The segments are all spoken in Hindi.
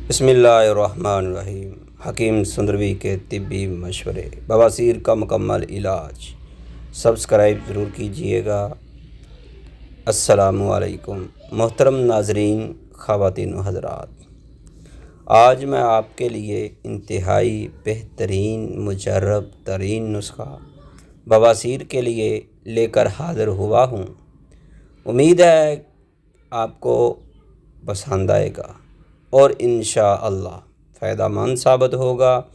बिस्मिल्लाहिर्रहमानिर्रहीम। हकीम सुंदरवी के तिब्बी मशवरे, बवासीर का मुकम्मल इलाज। सब्सक्राइब ज़रूर कीजिएगा। अस्सलामु अलैकुम मोहतरम नाजरीन, ख़वातीन व हज़रात, आज मैं आपके लिए इंतहाई बेहतरीन मुजर्रब तरीन नुस्खा बवासीर के लिए लेकर हाज़िर हुआ हूँ। उम्मीद है आपको पसंद आएगा और इंशाअल्लाह फ़ायदेमंद साबित होगा।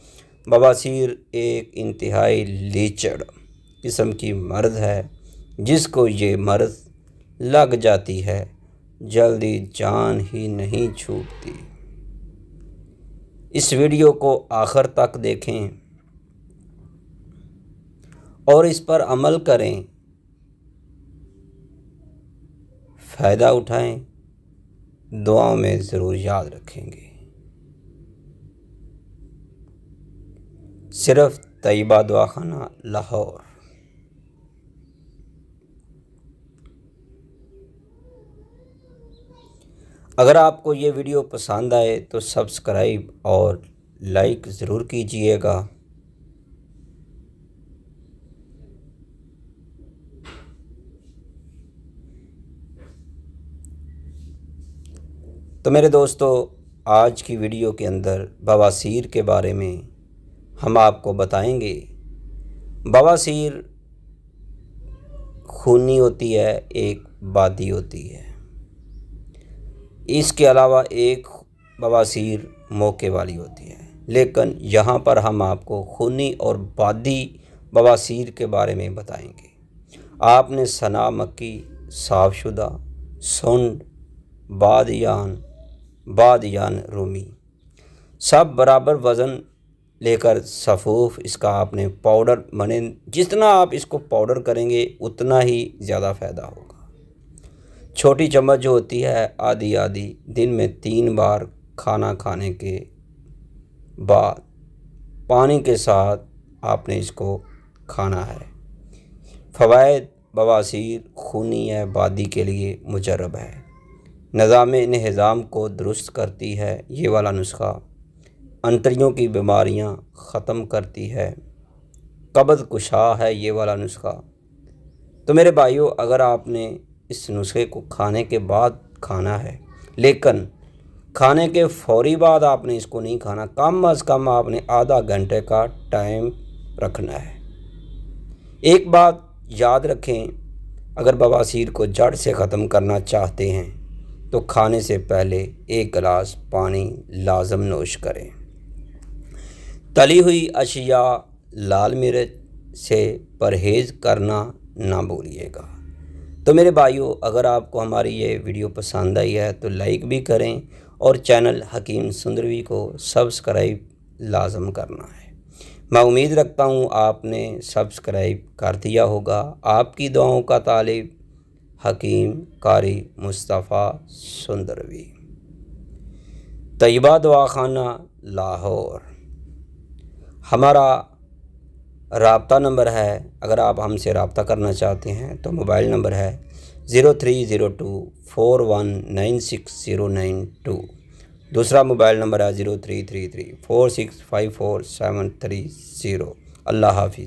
बवासीर एक इंतहाई लीचड़ किस्म की मर्ज़ है, जिसको ये मर्ज़ लग जाती है जल्दी जान ही नहीं छूटती। इस वीडियो को आखिर तक देखें और इस पर अमल करें, फ़ायदा उठाएं, दुआओं में ज़रूर याद रखेंगे। सिर्फ तैयबा दवाखाना, लाहौर। अगर आपको ये वीडियो पसंद आए तो सब्सक्राइब और लाइक ज़रूर कीजिएगा। तो मेरे दोस्तों, आज की वीडियो के अंदर बवासीर के बारे में हम आपको बताएंगे। बवासीर खूनी होती है, एक बादी होती है। इसके अलावा एक बवासीर मौके वाली होती है, लेकिन यहाँ पर हम आपको खूनी और बादी बवासीर के बारे में बताएंगे। आपने सना मक्की, साफ़शुदा, सुंड, बादियान रूमी सब बराबर वज़न लेकर सफ़ूफ इसका आपने पाउडर बने, जितना आप इसको पाउडर करेंगे उतना ही ज़्यादा फ़ायदा होगा। छोटी चम्मच जो होती है, आधी आधी दिन में 3 बार खाना खाने के बाद पानी के साथ आपने इसको खाना है। फ़वाइद: बवासीर खूनी या बादी के लिए मुजर्रब है, निज़ाम को दुरुस्त करती है ये वाला नुस्खा, अंतरियों की बीमारियां ख़त्म करती है, कब्ज़ कुशा है ये वाला नुस्खा। तो मेरे भाइयों, अगर आपने इस नुस्खे को खाने के बाद खाना है, लेकिन खाने के फ़ौरी बाद आपने इसको नहीं खाना, कम अज़ कम आपने आधा घंटे का टाइम रखना है। एक बात याद रखें, अगर बवासीर को जड़ से ख़त्म करना चाहते हैं तो खाने से पहले 1 गिलास पानी लाजम नोश करें। तली हुई अशिया, लाल मिर्च से परहेज़ करना ना भूलिएगा। तो मेरे भाइयों, अगर आपको हमारी ये वीडियो पसंद आई है तो लाइक भी करें और चैनल हकीम सुंदरवी को सब्सक्राइब लाजम करना है। मैं उम्मीद रखता हूँ आपने सब्सक्राइब कर दिया होगा। आपकी दुआओं का तालिब, हकीम कारी मुस्तफ़ा सुंदरवी, तैयबा दवाखाना, लाहौर। हमारा राब्ता नंबर है, अगर आप हमसे रब्ता करना चाहते हैं तो मोबाइल नंबर है 0302419609। दूसरा मोबाइल नंबर है 033346544730। अल्लाह हाफिज़।